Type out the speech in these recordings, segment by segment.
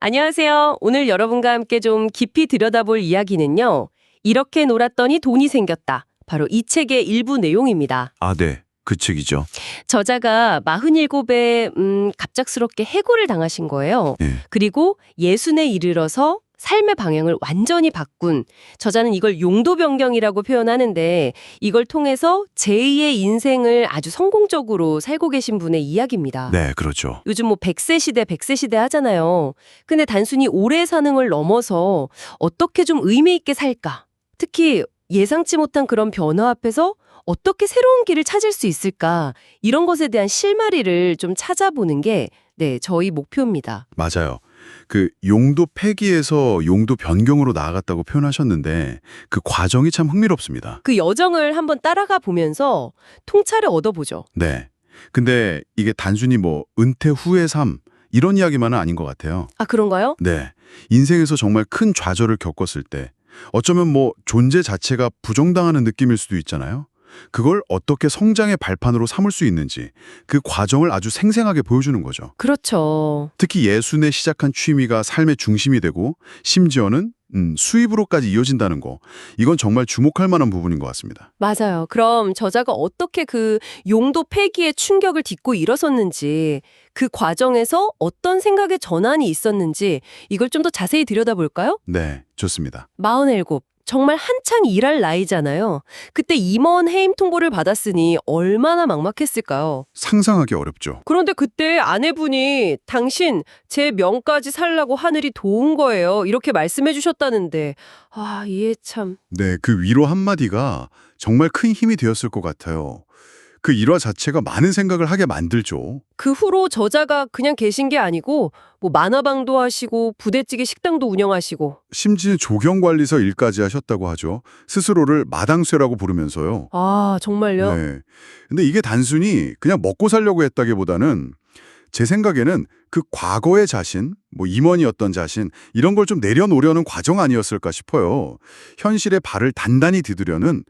안녕하세요. 오늘 여러분과 함께 좀 깊이 들여다볼 이야기는요. 이렇게 놀았더니 돈이 생겼다. 바로 이 책의 일부 내용입니다. 아, 네. 그 책이죠. 저자가 47에 갑작스럽게 해고를 당하신 거예요. 예. 그리고 60에 이르러서 삶의 방향을 완전히 바꾼, 저자는 이걸 용도 변경이라고 표현하는데, 이걸 통해서 제2의 인생을 아주 성공적으로 살고 계신 분의 이야기입니다. 네, 그렇죠. 요즘 뭐 100세 시대, 100세 시대 하잖아요. 근데 단순히 오래 사는 걸 넘어서 어떻게 좀 의미 있게 살까? 특히 예상치 못한 그런 변화 앞에서 어떻게 새로운 길을 찾을 수 있을까? 이런 것에 대한 실마리를 좀 찾아보는 게 저희 목표입니다. 맞아요. 그 용도 폐기에서 용도 변경으로 나아갔다고 표현하셨는데 그 과정이 참 흥미롭습니다. 그 여정을 한번 따라가 보면서 통찰을 얻어보죠. 네. 근데 이게 단순히 뭐 은퇴 후의 삶 이런 이야기만은 아닌 것 같아요. 아, 그런가요? 네. 인생에서 정말 큰 좌절을 겪었을 때 어쩌면 뭐 존재 자체가 부정당하는 느낌일 수도 있잖아요. 그걸 어떻게 성장의 발판으로 삼을 수 있는지 그 과정을 아주 생생하게 보여주는 거죠. 그렇죠. 특히 예순에 시작한 취미가 삶의 중심이 되고 심지어는 수입으로까지 이어진다는 거. 이건 정말 주목할 만한 부분인 것 같습니다. 맞아요. 그럼 저자가 어떻게 그 용도 폐기의 충격을 딛고 일어섰는지, 그 과정에서 어떤 생각의 전환이 있었는지 이걸 좀 더 자세히 들여다볼까요? 네, 좋습니다. 47. 정말 한창 일할 나이잖아요. 그때 임원 해임 통보를 받았으니 얼마나 막막했을까요? 상상하기 어렵죠. 그런데 그때 아내분이 당신 제 명까지 살라고 하늘이 도운 거예요. 이렇게 말씀해 주셨다는데 이해 참. 네, 그 위로 한마디가 정말 큰 힘이 되었을 것 같아요. 그 일화 자체가 많은 생각을 하게 만들죠. 그 후로 저자가 그냥 계신 게 아니고 뭐 만화방도 하시고 부대찌개 식당도 운영하시고. 심지어 조경관리서 일까지 하셨다고 하죠. 스스로를 마당쇠라고 부르면서요. 아, 정말요? 네. 근데 이게 단순히 그냥 먹고 살려고 했다기보다는 제 생각에는 그 과거의 자신, 뭐 임원이었던 자신 이런 걸 좀 내려놓으려는 과정 아니었을까 싶어요. 현실에 발을 단단히 디디려는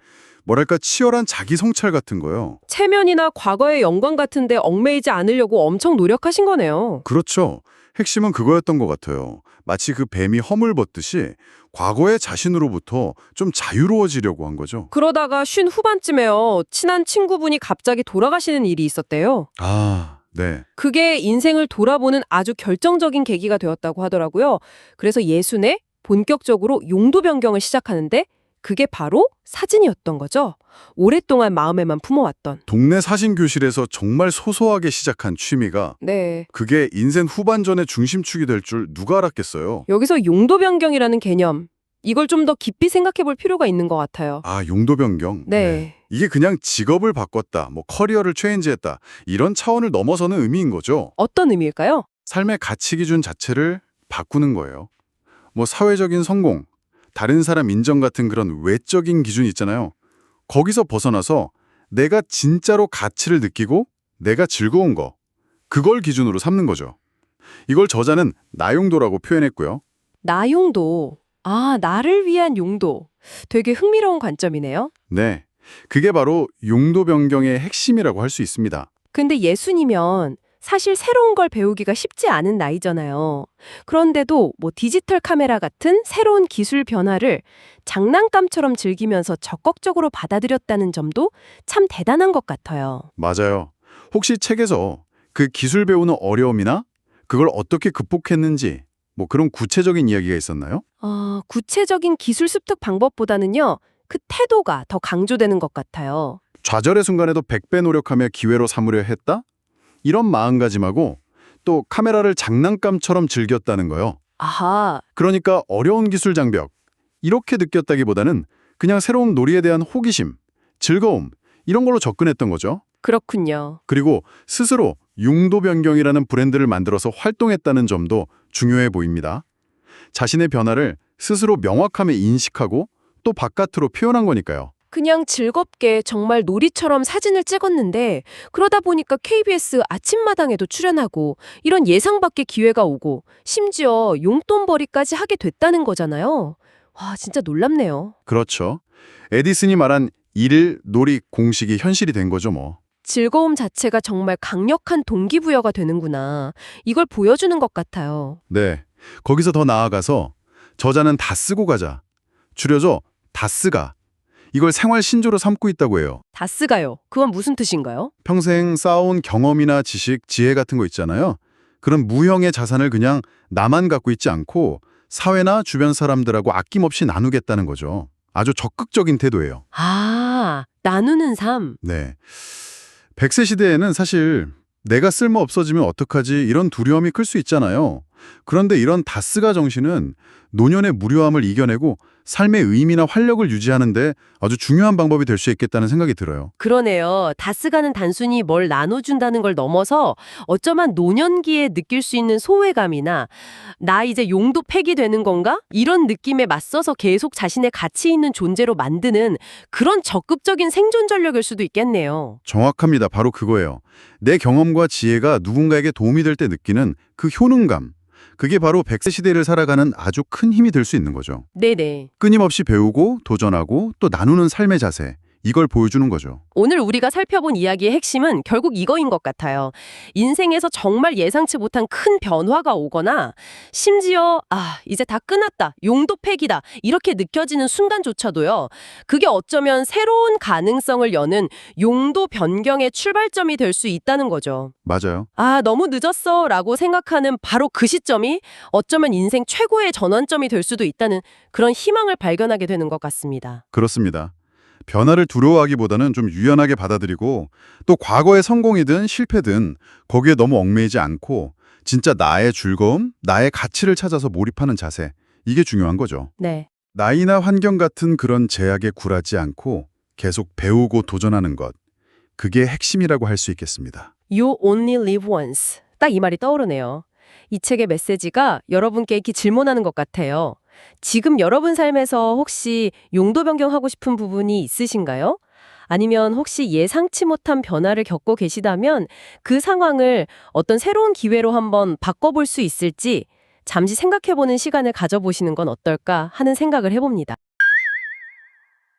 뭐랄까 치열한 자기 성찰 같은 거요. 체면이나 과거의 영광 같은데 얽매이지 않으려고 엄청 노력하신 거네요. 그렇죠. 핵심은 그거였던 것 같아요. 마치 그 뱀이 허물 벗듯이 과거의 자신으로부터 좀 자유로워지려고 한 거죠. 그러다가 쉰 후반쯤에요. 친한 친구분이 갑자기 돌아가시는 일이 있었대요. 아, 네. 그게 인생을 돌아보는 아주 결정적인 계기가 되었다고 하더라고요. 그래서 예순에 본격적으로 용도 변경을 시작하는데 그게 바로 사진이었던 거죠. 오랫동안 마음에만 품어왔던. 동네 사진교실에서 정말 소소하게 시작한 취미가 네. 그게 인생 후반전의 중심축이 될 줄 누가 알았겠어요. 여기서 용도 변경이라는 개념, 이걸 좀 더 깊이 생각해 볼 필요가 있는 것 같아요. 아, 용도 변경. 네. 이게 그냥 직업을 바꿨다, 뭐 커리어를 체인지했다 이런 차원을 넘어서는 의미인 거죠. 어떤 의미일까요? 삶의 가치 기준 자체를 바꾸는 거예요. 뭐 사회적인 성공, 다른 사람 인정 같은 그런 외적인 기준 있잖아요. 거기서 벗어나서 내가 진짜로 가치를 느끼고 내가 즐거운 거, 그걸 기준으로 삼는 거죠. 이걸 저자는 나용도라고 표현했고요. 나용도. 아, 나를 위한 용도. 되게 흥미로운 관점이네요. 네, 그게 바로 용도 변경의 핵심이라고 할 수 있습니다. 근데 예순이면 사실 새로운 걸 배우기가 쉽지 않은 나이잖아요. 그런데도 뭐 디지털 카메라 같은 새로운 기술 변화를 장난감처럼 즐기면서 적극적으로 받아들였다는 점도 참 대단한 것 같아요. 맞아요. 혹시 책에서 그 기술 배우는 어려움이나 그걸 어떻게 극복했는지 뭐 그런 구체적인 이야기가 있었나요? 구체적인 기술 습득 방법보다는요, 그 태도가 더 강조되는 것 같아요. 좌절의 순간에도 100배 노력하며 기회로 삼으려 했다? 이런 마음가짐하고 또 카메라를 장난감처럼 즐겼다는 거요. 아하, 그러니까 어려운 기술 장벽 이렇게 느꼈다기보다는 그냥 새로운 놀이에 대한 호기심, 즐거움 이런 걸로 접근했던 거죠. 그렇군요. 그리고 스스로 용도 변경이라는 브랜드를 만들어서 활동했다는 점도 중요해 보입니다. 자신의 변화를 스스로 명확하게 인식하고 또 바깥으로 표현한 거니까요. 그냥 즐겁게 정말 놀이처럼 사진을 찍었는데 그러다 보니까 KBS 아침마당에도 출연하고 이런 예상 밖의 기회가 오고 심지어 용돈벌이까지 하게 됐다는 거잖아요. 와, 진짜 놀랍네요. 그렇죠. 에디슨이 말한 일, 놀이, 공식이 현실이 된 거죠 뭐. 즐거움 자체가 정말 강력한 동기부여가 되는구나. 이걸 보여주는 것 같아요. 네. 거기서 더 나아가서 저자는 다 쓰고 가자. 줄여서 다쓰가. 이걸 생활 신조로 삼고 있다고 해요. 다스가요. 그건 무슨 뜻인가요? 평생 쌓아온 경험이나 지식, 지혜 같은 거 있잖아요. 그런 무형의 자산을 그냥 나만 갖고 있지 않고 사회나 주변 사람들하고 아낌없이 나누겠다는 거죠. 아주 적극적인 태도예요. 아, 나누는 삶. 네. 100세 시대에는 사실 내가 쓸모 없어지면 어떡하지 이런 두려움이 클 수 있잖아요. 그런데 이런 다스가 정신은 노년의 무료함을 이겨내고 삶의 의미나 활력을 유지하는 데 아주 중요한 방법이 될 수 있겠다는 생각이 들어요. 그러네요. 다스가는 단순히 뭘 나눠준다는 걸 넘어서 어쩌면 노년기에 느낄 수 있는 소외감이나 나 이제 용도 폐기 되는 건가? 이런 느낌에 맞서서 계속 자신의 가치 있는 존재로 만드는 그런 적극적인 생존 전력일 수도 있겠네요. 정확합니다. 바로 그거예요. 내 경험과 지혜가 누군가에게 도움이 될 때 느끼는 그 효능감. 그게 바로 100세 시대를 살아가는 아주 큰 힘이 될 수 있는 거죠. 네네. 끊임없이 배우고 도전하고 또 나누는 삶의 자세. 이걸 보여주는 거죠. 오늘 우리가 살펴본 이야기의 핵심은 결국 이거인 것 같아요. 인생에서 정말 예상치 못한 큰 변화가 오거나 심지어 이제 다 끝났다, 용도 폐기다 이렇게 느껴지는 순간조차도요. 그게 어쩌면 새로운 가능성을 여는 용도 변경의 출발점이 될 수 있다는 거죠. 맞아요. 너무 늦었어 라고 생각하는 바로 그 시점이 어쩌면 인생 최고의 전환점이 될 수도 있다는 그런 희망을 발견하게 되는 것 같습니다. 그렇습니다. 변화를 두려워하기보다는 좀 유연하게 받아들이고 또 과거의 성공이든 실패든 거기에 너무 얽매이지 않고 진짜 나의 즐거움, 나의 가치를 찾아서 몰입하는 자세. 이게 중요한 거죠. 네. 나이나 환경 같은 그런 제약에 굴하지 않고 계속 배우고 도전하는 것. 그게 핵심이라고 할 수 있겠습니다. You only live once. 딱 이 말이 떠오르네요. 이 책의 메시지가 여러분께 이렇게 질문하는 것 같아요. 지금 여러분 삶에서 혹시 용도 변경하고 싶은 부분이 있으신가요? 아니면 혹시 예상치 못한 변화를 겪고 계시다면 그 상황을 어떤 새로운 기회로 한번 바꿔볼 수 있을지 잠시 생각해보는 시간을 가져보시는 건 어떨까 하는 생각을 해봅니다.